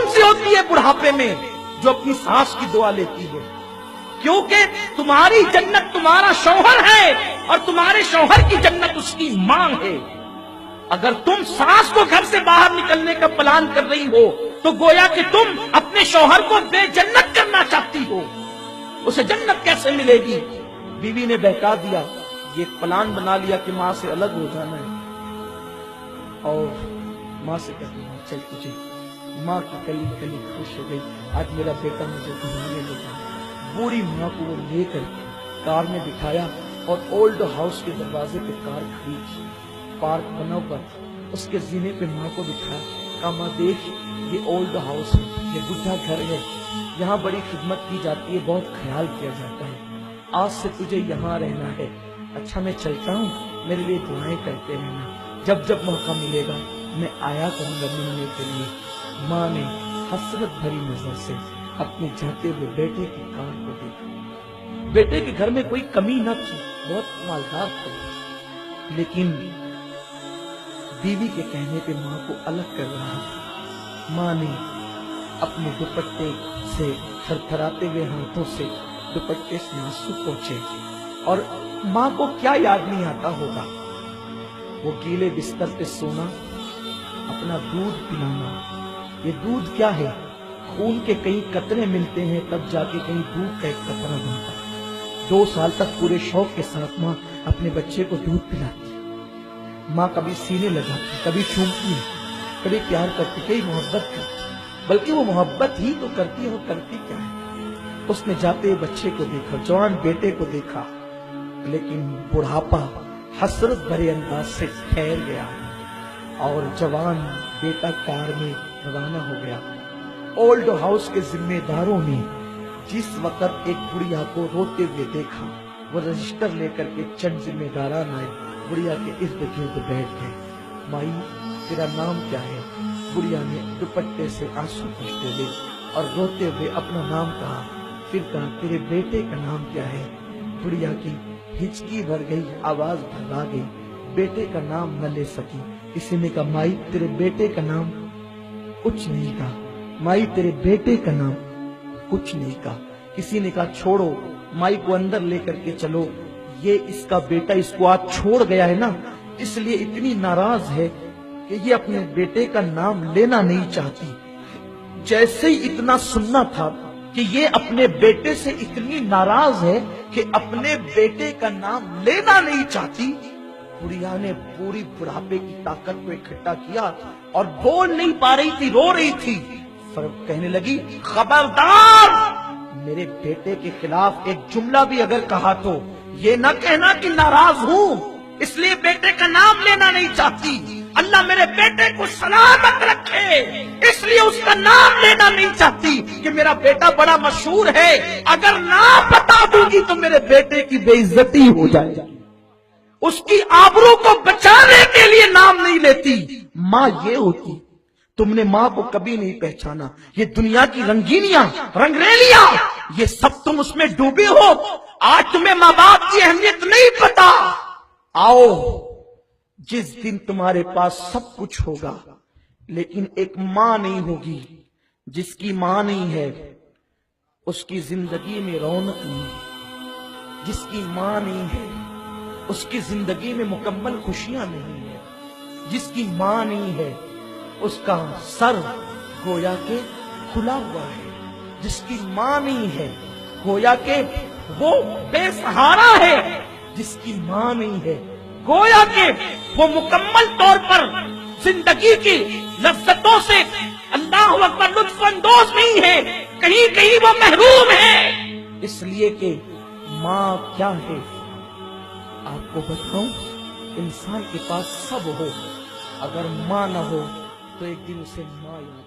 कौन सी होती है बुढ़ापे में? जो अपनी सास की दुआ लेती है, क्योंकि तुम्हारी जन्नत तुम्हारा शौहर है और तुम्हारे शौहर की जन्नत उसकी मां है। अगर तुम सास को घर से बाहर निकलने का प्लान कर रही हो तो गोया कि तुम अपने शौहर को बेजन्नत करना चाहती हो। उसे जन्नत कैसे मिलेगी? बीवी ने बहका दिया, ये प्लान बना लिया कि माँ से अलग हो जाना है, और माँ से कहती है चल तुझे। माँ की कली कली खुश हो गई, आज मेरा बेटा मुझे घुमाने ले जाए। बूढ़ी माँ को वो लेकर कार में बिठाया और ओल्ड हाउस के दरवाजे पे कार खड़ी थी, पार्क बना हुआ, उसके जीने पे माँ को बिठाया। कहा माँ देख, ये ओल्ड हाउस है, ये बुढ़ा घर है, यहाँ बड़ी खिदमत की जाती है, बहुत ख्याल किया जाता है, आज से तुझे यहाँ रहना है। अच्छा मैं चलता हूँ, मेरे लिए दुआएं करते रहना, जब जब मौका मिलेगा मैं आया करूंगा मिलने के लिए। माँ ने हसरत भरी नजर से अपने जाते हुए बेटे की कार को देखा। बेटे के घर में कोई कमी न थी, बहुत मालदार थे, लेकिन बीवी के कहने पे माँ को अलग कर रहा था। माँ ने अपने दुपट्टे से थरथराते हुए हाथों से दुपट्टे से आंसू पोंछे, और माँ को क्या याद नहीं आता होगा, वो गीले बिस्तर पे सोना, अपना दूध पिलाना। ये दूध क्या है? खून के कई कतरे मिलते हैं तब जाके कहीं दूध का एक कतरा बनता है। 2 साल तक पूरे शौक के साथ माँ अपने बच्चे को दूध पिलाती। माँ कभी सीने लगाती, कभी चूमती, कभी प्यार करती, कभी मोहब्बत करती, बल्कि वो मोहब्बत ही तो करती है, वो करती क्या है? उसने जाते बच्चे को देखा, जवान बेटे को देखा, लेकिन बुढ़ापा हसरत भरे अंदाज से ठहर गया और जवान बेटा कार में रवाना हो गया। ओल्ड हाउस के जिम्मेदारों ने जिस वक्त एक बुढ़िया को रोते हुए देखा, वो रजिस्टर लेकर के चंद जिम्मेदारान आए, बुढ़िया के इर्द गिर्द बैठ गए। माई तेरा नाम क्या है? बुढ़िया ने दुपट्टे से आंसू पोंछते हुए और रोते हुए अपना नाम कहा। फिर कहा तेरे बेटे का नाम क्या है? बुढ़िया की हिचकी भर गई, आवाज भरवा गई, बेटे का नाम न ले सकी। किसी ने कहा माई तेरे बेटे का नाम? कुछ नहीं कहा। माई तेरे बेटे का नाम? कुछ नहीं कहा। किसी ने कहा छोड़ो, माई को अंदर लेकर के चलो, ये इसका बेटा इसको आज छोड़ गया है ना, इसलिए इतनी नाराज है कि ये अपने बेटे का नाम लेना नहीं चाहती। जैसे ही इतना सुनना था कि ये अपने बेटे से इतनी नाराज है कि अपने बेटे का नाम लेना नहीं चाहती, बुढ़िया ने पूरी बुढ़ापे की ताकत को इकट्ठा किया और बोल नहीं पा रही थी, रो रही थी। फिर कहने लगी खबरदार, मेरे बेटे के खिलाफ एक जुमला भी अगर कहा तो ये न कहना कि नाराज हूँ इसलिए बेटे का नाम लेना नहीं चाहती। अल्लाह मेरे बेटे को सलामत रखे इसलिए उसका नाम लेना नहीं चाहती कि मेरा बेटा बड़ा मशहूर है, अगर नाम बता दूंगी तो मेरे बेटे की बेइज्जती हो जाएगी। उसकी आबरू को बचाने के लिए नाम नहीं लेती। माँ ये होती। तुमने माँ को कभी नहीं पहचाना। ये दुनिया की रंगीनियां, रंगरेलियां, ये सब तुम उसमें डूबे हो। आज तुम्हें माँ बाप की अहमियत नहीं पता। आओ, जिस दिन तुम्हारे पास सब कुछ होगा लेकिन एक माँ नहीं होगी, जिसकी माँ नहीं है उसकी जिंदगी में रौनक नहीं, जिसकी माँ नहीं है उसकी जिंदगी में मुकम्मल खुशियां नहीं है, जिसकी माँ नहीं है उसका सर गोया के खुला हुआ है, जिसकी माँ नहीं है गोया के वो बेसहारा है, जिसकी माँ नहीं है गोया के वो मुकम्मल तौर पर जिंदगी की लज्जतों से अल्लाह अकबर लुत्फ अंदोज नहीं है, कहीं कहीं वो महरूम है। इसलिए कि माँ क्या है आपको बताऊं, इंसान के पास सब हो, अगर माँ न हो तो एक दिन उसे माँ याद